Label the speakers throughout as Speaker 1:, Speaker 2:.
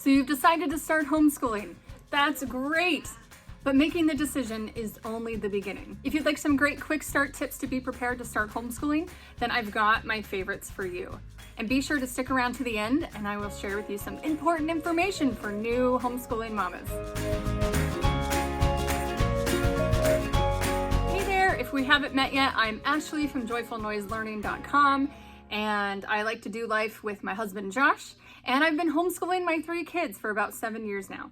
Speaker 1: So you've decided to start homeschooling. That's great. But making the decision is only the beginning. If you'd like some great quick start tips to be prepared to start homeschooling, then I've got my favorites for you. And be sure to stick around to the end, and I will share with you some important information for new homeschooling mamas. Hey there, if we haven't met yet, I'm Ashley from joyfulnoiselearning.com, and I like to do life with my husband Josh, and I've been homeschooling my 3 kids for about 7 years now.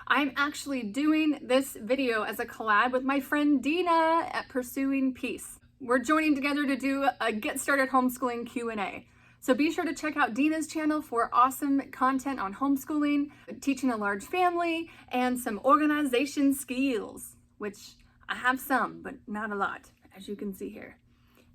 Speaker 1: I'm actually doing this video as a collab with my friend Dina at Pursuing Peace. We're joining together to do a Get Started Homeschooling Q&A. So be sure to check out Dina's channel for awesome content on homeschooling, teaching a large family, and some organization skills, which I have some, but not a lot, as you can see here.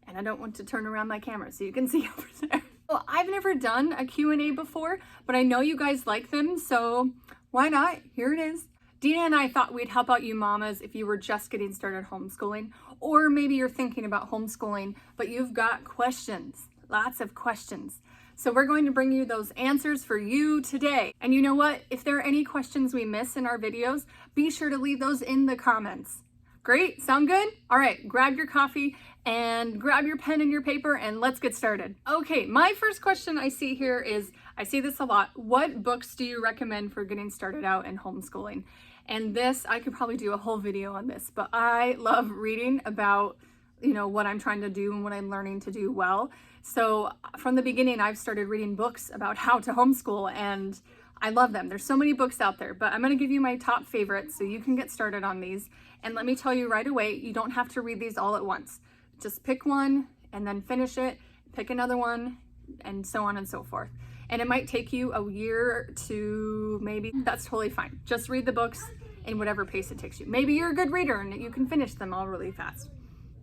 Speaker 1: And I don't want to turn around my camera so you can see over there. Well, I've never done a Q&A before, but I know you guys like them, so why not? Here it is. Dina and I thought we'd help out you mamas if you were just getting started homeschooling, or maybe you're thinking about homeschooling, but you've got questions, lots of questions. So we're going to bring you those answers for you today. And you know what? If there are any questions we miss in our videos, be sure to leave those in the comments. Great, sound good? All right, grab your coffee and grab your pen and your paper and let's get started. Okay, my first question I see here is, I see this a lot. What books do you recommend for getting started out in homeschooling? And this, I could probably do a whole video on this, but I love reading about, what I'm trying to do and what I'm learning to do well. So from the beginning, I've started reading books about how to homeschool and I love them. There's so many books out there, but I'm gonna give you my top favorites so you can get started on these. And let me tell you right away, you don't have to read these all at once. Just pick one and then finish it, pick another one, and so on and so forth. And it might take you a year to maybe, that's totally fine. Just read the books in whatever pace it takes you. Maybe you're a good reader and you can finish them all really fast.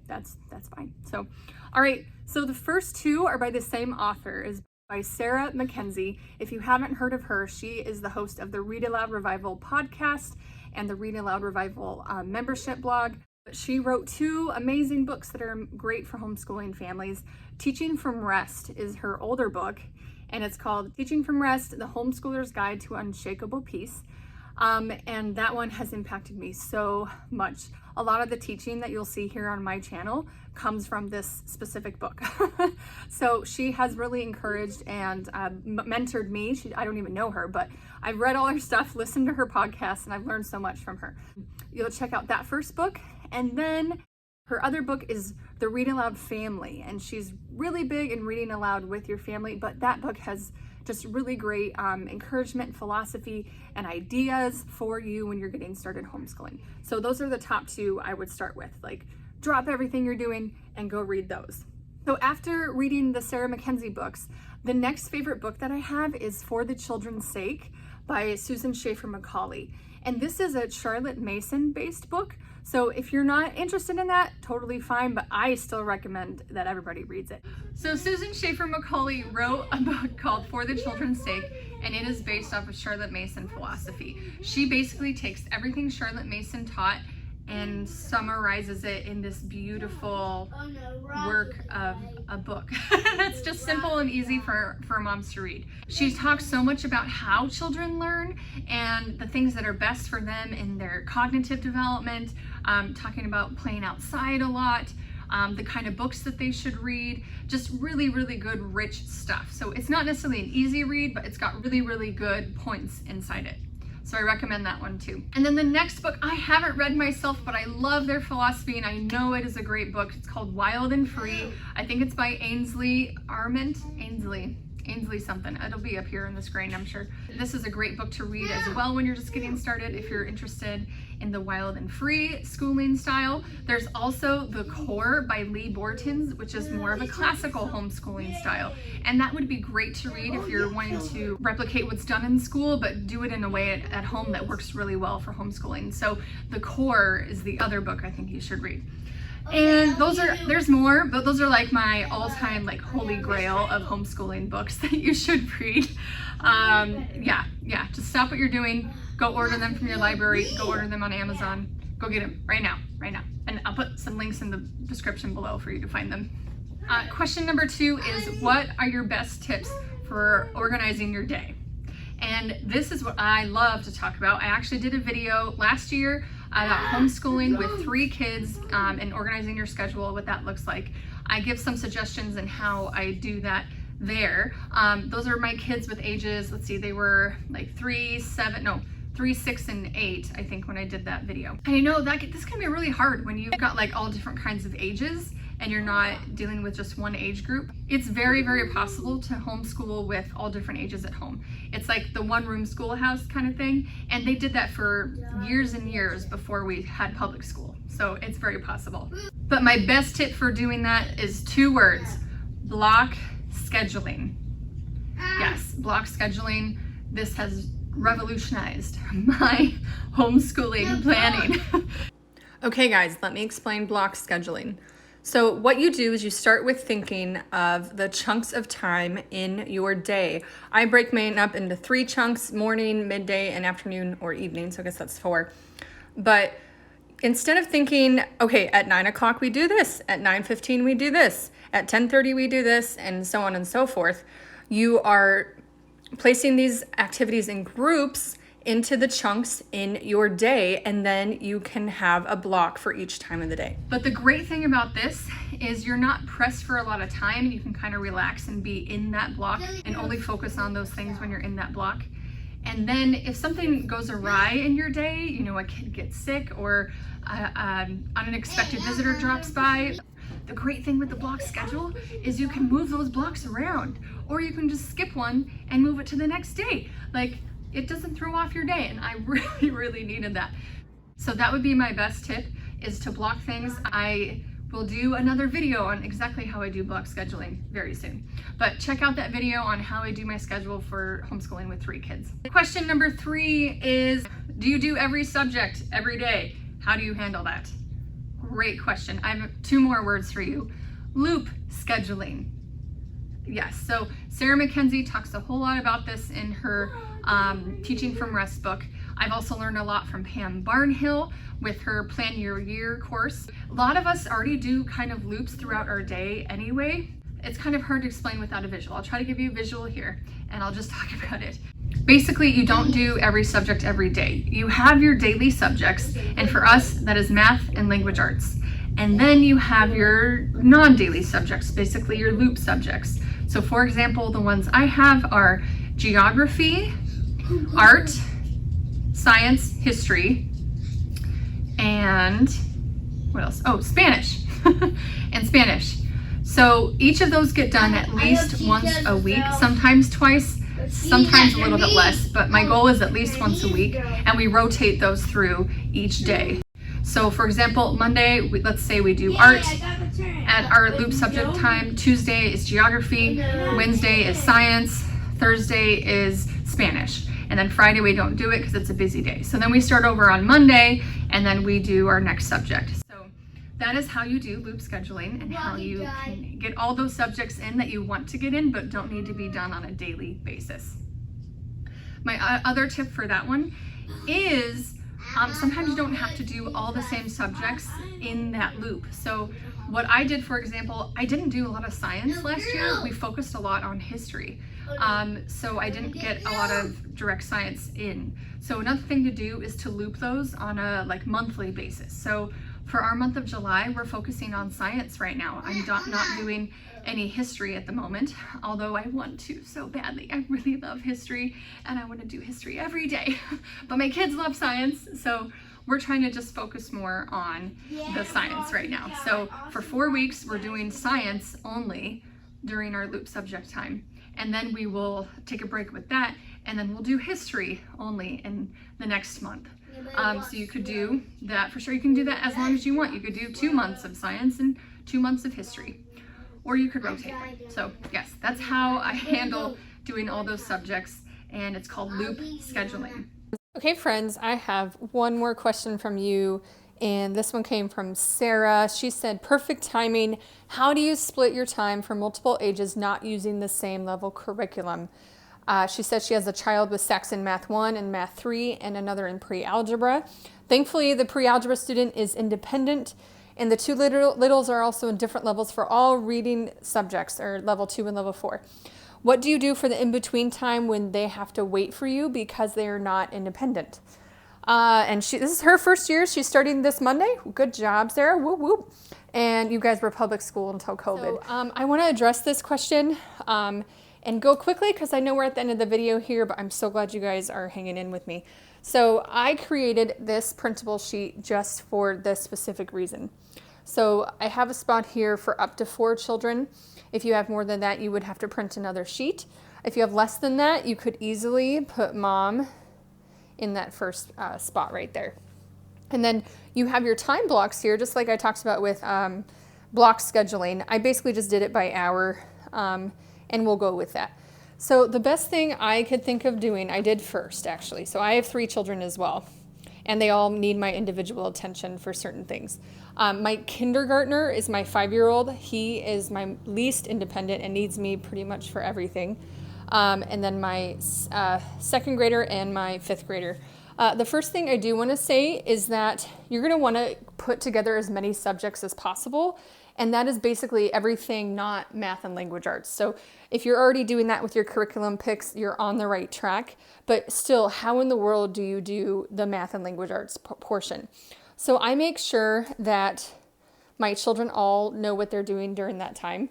Speaker 1: That's fine. So, all right, so the first 2 are by the same author, is by Sarah McKenzie. If you haven't heard of her, she is the host of the Read Aloud Revival podcast and the Read Aloud Revival membership blog. She wrote 2 amazing books that are great for homeschooling families. Teaching from Rest is her older book, and it's called Teaching from Rest, The Homeschooler's Guide to Unshakable Peace. And that one has impacted me so much. A lot of the teaching that you'll see here on my channel comes from this specific book. So she has really encouraged and mentored me. I don't even know her, but I've read all her stuff, listened to her podcast, and I've learned so much from her. You'll check out that first book. And then her other book is The Read Aloud Family. And she's really big in reading aloud with your family, but that book has just really great encouragement, philosophy, and ideas for you when you're getting started homeschooling. So those are the top 2 I would start with. Like, drop everything you're doing and go read those. So after reading the Sarah McKenzie books, the next favorite book that I have is For the Children's Sake by Susan Schaefer Macaulay. And this is a Charlotte Mason based book. So if you're not interested in that, totally fine, but I still recommend that everybody reads it. So Susan Schaefer Macaulay wrote a book called For the Children's Sake, and it is based off of Charlotte Mason philosophy. She basically takes everything Charlotte Mason taught and summarizes it in this beautiful work of a book that's just simple and easy for moms to read. She talks so much about how children learn and the things that are best for them in their cognitive development, talking about playing outside a lot, the kind of books that they should read, just really, really good, rich stuff. So it's not necessarily an easy read, but it's got really, really good points inside it. So I recommend that one too. And then the next book I haven't read myself, but I love their philosophy and I know it is a great book. It's called Wild and Free. I think it's by Ainsley Arment. Ainsley something. It'll be up here on the screen, I'm sure. This is a great book to read as well when you're just getting started if you're interested in the wild and free schooling style. There's also The Core by Lee Bortons, which is more of a classical homeschooling style. And that would be great to read if you're wanting to replicate what's done in school, but do it in a way at home that works really well for homeschooling. So The Core is the other book I think you should read. And there's more, but those are like my all-time like holy grail of homeschooling books that you should read. Yeah, just stop what you're doing, go order them from your library, go order them on Amazon, go get them right now. And I'll put some links in the description below for you to find them. Question number 2 is, what are your best tips for organizing your day? And this is what I love to talk about. I actually did a video last year about homeschooling with 3 kids and organizing your schedule, what that looks like. I give some suggestions on how I do that there. Those are my kids with ages, let's see, they were like 3, 6, and 8, I think, when I did that video. And I know that this can be really hard when you've got like all different kinds of ages and you're not dealing with just one age group. It's very, very possible to homeschool with all different ages at home. It's like the one-room schoolhouse kind of thing, and they did that for years and years before we had public school. So it's very possible. But my best tip for doing that is 2 words: block scheduling. Yes, block scheduling. This has revolutionized my homeschooling planning. Okay guys, let me explain block scheduling. So what you do is you start with thinking of the chunks of time in your day. I break mine up into 3 chunks: morning, midday, and afternoon or evening. So I guess that's 4. But instead of thinking, okay, at 9 o'clock we do this, at 9:15 we do this, at 10:30 we do this, and so on and so forth, you are placing these activities in groups into the chunks in your day, and then you can have a block for each time of the day. But the great thing about this is you're not pressed for a lot of time. You can kind of relax and be in that block and only focus on those things when you're in that block. And then if something goes awry in your day, you know, a kid gets sick or an unexpected visitor drops by, the great thing with the block schedule is you can move those blocks around, or you can just skip one and move it to the next day. Like, it doesn't throw off your day, and I really, really needed that. So that would be my best tip, is to block things. I will do another video on exactly how I do block scheduling very soon. But check out that video on how I do my schedule for homeschooling with 3 kids. Question number 3 is, do you do every subject every day? How do you handle that? Great question. I have 2 more words for you. Loop scheduling. Yes, so Sarah McKenzie talks a whole lot about this in her Teaching from Rest book. I've also learned a lot from Pam Barnhill with her Plan Your Year course. A lot of us already do kind of loops throughout our day anyway. It's kind of hard to explain without a visual. I'll try to give you a visual here, and I'll just talk about it. Basically, you don't do every subject every day. You have your daily subjects, and for us, that is math and language arts. And then you have your non-daily subjects, basically your loop subjects. So for example, the ones I have are geography, art, science, history, and what else? Oh, Spanish and Spanish. So each of those get done at least once a week, sometimes twice, sometimes a little bit less, but my goal is at least once a week, and we rotate those through each day. So for example, Monday, let's say we do art at our loop subject time. Tuesday is geography, Wednesday is science, Thursday is Spanish, and then Friday we don't do it because it's a busy day. So then we start over on Monday, and then we do our next subject. So that is how you do loop scheduling, and how you can get all those subjects in that you want to get in but don't need to be done on a daily basis. My other tip for that one is sometimes you don't have to do all the same subjects in that loop. So what I did, for example, I didn't do a lot of science last year. We focused a lot on history. So I didn't get a lot of direct science in. So another thing to do is to loop those on a monthly basis. So for our month of July, we're focusing on science right now. I'm not doing any history at the moment, although I want to so badly. I really love history, and I want to do history every day. But my kids love science, so we're trying to just focus more on the science right now. So for 4 weeks, we're doing science only during our loop subject time. And then we will take a break with that, and then we'll do history only in the next month. So you could do that for sure. You can do that as long as you want. You could do 2 months of science and 2 months of history, or you could rotate them. So yes, that's how I handle doing all those subjects, and it's called loop scheduling. Okay, friends, I have one more question from you, and this one came from Sarah. She said, perfect timing. How do you split your time for multiple ages not using the same level curriculum? She says she has a child with Saxon Math 1 and Math 3 and another in pre-algebra. Thankfully, the pre-algebra student is independent, and the 2 littles are also in different levels for all reading subjects, or level 2 and level 4. What do you do for the in-between time when they have to wait for you because they are not independent? And this is her first year. She's starting this Monday. Good job, Sarah. Whoop, whoop. And you guys were public school until COVID. So, I want to address this question and go quickly because I know we're at the end of the video here, but I'm so glad you guys are hanging in with me. So I created this printable sheet just for this specific reason. So I have a spot here for up to 4 children. If you have more than that, you would have to print another sheet. If you have less than that, you could easily put mom in that first spot right there. And then you have your time blocks here, just like I talked about with block scheduling. I basically just did it by hour, and we'll go with that. So the best thing I could think of doing, I did first actually. So I have 3 children as well, and they all need my individual attention for certain things. My kindergartner is my 5-year-old. He is my least independent and needs me pretty much for everything. And then my 2nd grader and my 5th grader. The first thing I do want to say is that you're going to want to put together as many subjects as possible. And that is basically everything not math and language arts. So if you're already doing that with your curriculum picks, you're on the right track. But still, how in the world do you do the math and language arts portion? So I make sure that my children all know what they're doing during that time.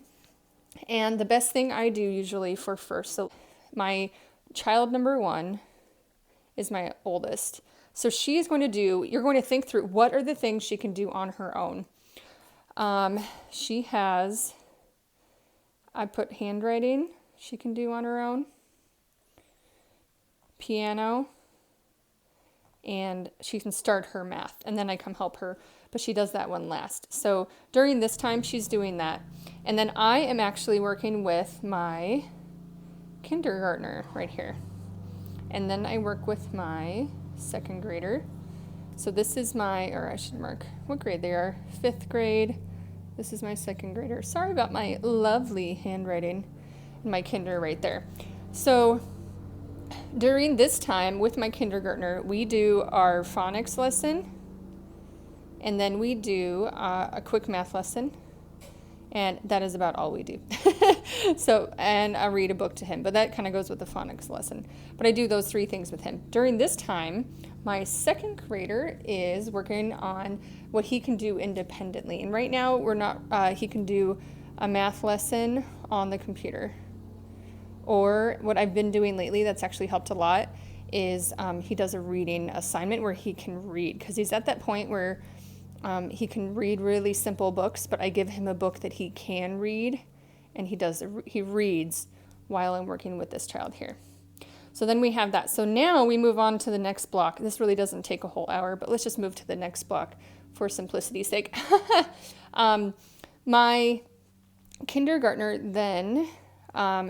Speaker 1: And the best thing I do usually for first, so my child number 1 is my oldest. So she's going to do, you're going to think through what are the things she can do on her own. She has, I put handwriting she can do on her own, piano, and she can start her math, and then I come help her, but she does that one last. So during this time, she's doing that. And then I am actually working with my kindergartner right here. And then I work with my 2nd grader. So this is my, or I should mark what grade they are, 5th grade. This is my 2nd grader. Sorry about my lovely handwriting and my kinder right there. So during this time with my kindergartner, we do our phonics lesson, and then we do a quick math lesson, and that is about all we do. So, and I read a book to him, but that kind of goes with the phonics lesson. But I do those 3 things with him. During this time, my 2nd grader is working on what he can do independently. And right now, we're not, he can do a math lesson on the computer. Or what I've been doing lately that's actually helped a lot is he does a reading assignment where he can read, because he's at that point where he can read really simple books, but I give him a book that he can read, and he reads while I'm working with this child here. So then we have that. So now we move on to the next block. This really doesn't take a whole hour, but let's just move to the next block for simplicity's sake. My kindergartner then,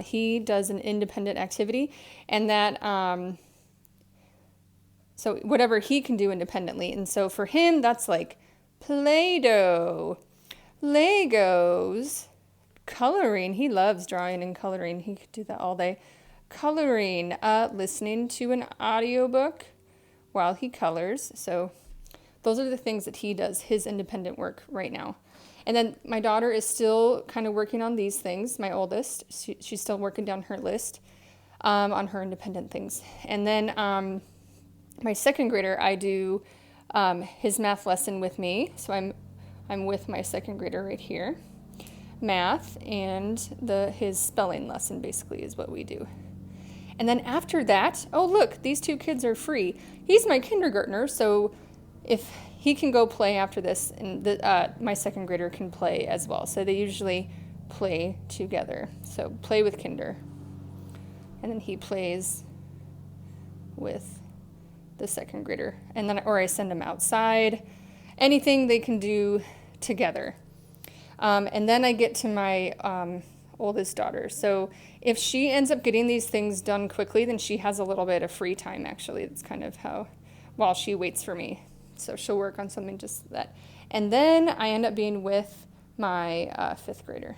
Speaker 1: he does an independent activity, and that, so whatever he can do independently. And so for him, that's like Play-Doh, Legos, coloring. He loves drawing and coloring. He could do that all day. Coloring, listening to an audiobook while he colors. So those are the things that he does, his independent work right now. And then my daughter is still kind of working on these things, my oldest. She's still working down her list on her independent things. And then my 2nd grader, I do his math lesson with me. So I'm with my 2nd grader right here. Math and his spelling lesson basically is what we do. And then after that, oh look, these 2 kids are free. He's my kindergartner, so if he can go play after this, and my 2nd grader can play as well. So they usually play together. So play with kinder. And then he plays with the 2nd grader. And then, or I send them outside. Anything they can do together. And then I get to my oldest daughter. So if she ends up getting these things done quickly, then she has a little bit of free time, actually. That's kind of how, while she waits for me. So she'll work on something just that. And then I end up being with my 5th grader.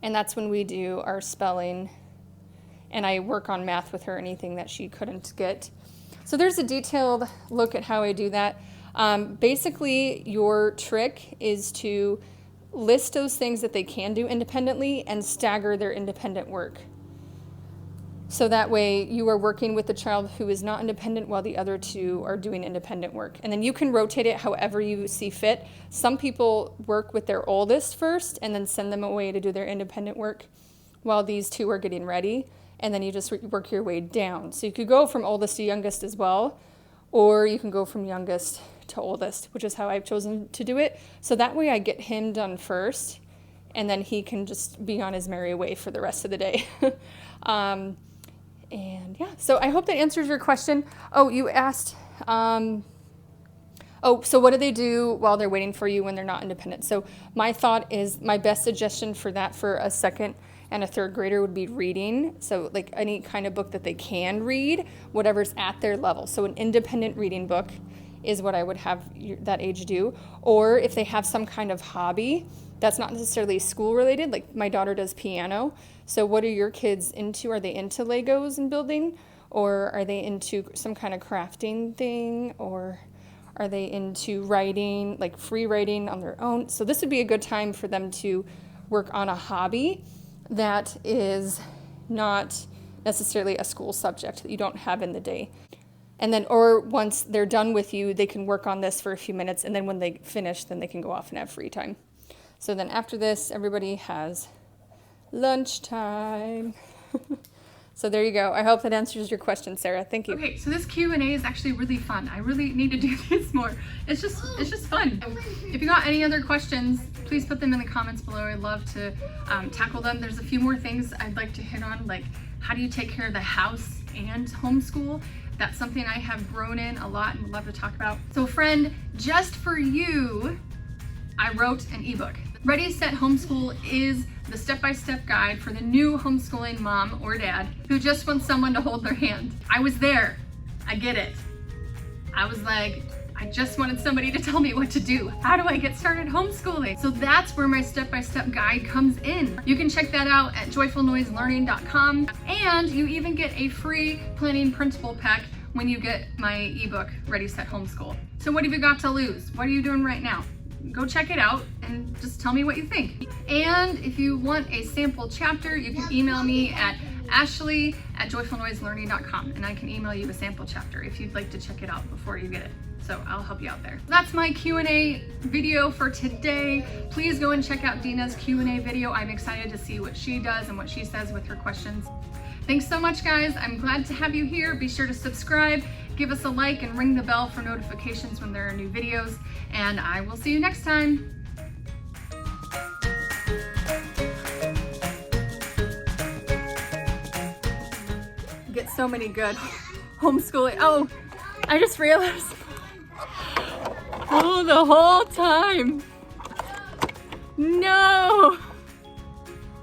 Speaker 1: And that's when we do our spelling. And I work on math with her, anything that she couldn't get. So there's a detailed look at how I do that. Basically, your trick is to list those things that they can do independently and stagger their independent work. So that way you are working with the child who is not independent while the other two are doing independent work. And then you can rotate it however you see fit. Some people work with their oldest first and then send them away to do their independent work while these two are getting ready. And then you just work your way down. So you could go from oldest to youngest as well, or you can go from youngest to oldest, which is how I've chosen to do it. So that way I get him done first, and then he can just be on his merry way for the rest of the day. And yeah, so I hope that answers your question. Oh, you asked, so what do they do while they're waiting for you when they're not independent? So my thought is my best suggestion for that for a second and a third grader would be reading. So like any kind of book that they can read, whatever's at their level. So an independent reading book is what I would have that age do. Or if they have some kind of hobby that's not necessarily school related, like my daughter does piano. So what are your kids into? Are they into Legos and building? Or are they into some kind of crafting thing? Or are they into writing, like free writing on their own? So this would be a good time for them to work on a hobby that is not necessarily a school subject that you don't have in the day. And then, or once they're done with you, they can work on this for a few minutes, and then when they finish, then they can go off and have free time. So then after this, everybody has lunchtime. So there you go. I hope that answers your question, Sarah. Thank you. Okay, so this Q&A is actually really fun. I really need to do this more. It's just fun. If you got any other questions, please put them in the comments below. I'd love to tackle them. There's a few more things I'd like to hit on, like how do you take care of the house and homeschool? That's something I have grown in a lot and would love to talk about. So friend, just for you, I wrote an ebook. Ready, Set, Homeschool is the step-by-step guide for the new homeschooling mom or dad who just wants someone to hold their hand. I was there. I get it. I was like, I just wanted somebody to tell me what to do. How do I get started homeschooling? So that's where my step-by-step guide comes in. You can check that out at joyfulnoiselearning.com, and you even get a free planning principle pack when you get my ebook, Ready, Set, Homeschool. So what have you got to lose? What are you doing right now? Go check it out and just tell me what you think. And if you want a sample chapter, you can email me at ashley@joyfulnoiselearning.com, and I can email you a sample chapter if you'd like to check it out before you get it. So I'll help you out there. That's my Q&A video for today. Please go and check out Dina's Q&A video. I'm excited to see what she does and what she says with her questions. Thanks so much, guys. I'm glad to have you here. Be sure to subscribe, give us a like, and ring the bell for notifications when there are new videos. And I will see you next time. Get so many good homeschooling. Oh, I just realized. Oh, the whole time. No.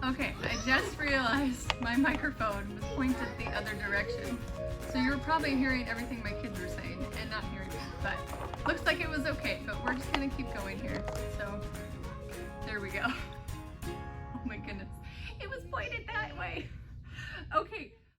Speaker 1: Okay, I just realized my microphone was pointed the other direction. So you're probably hearing everything my kids are saying and not hearing me, but looks like it was okay, but we're just gonna keep going here. So there we go. Oh my goodness. It was pointed that way. Okay.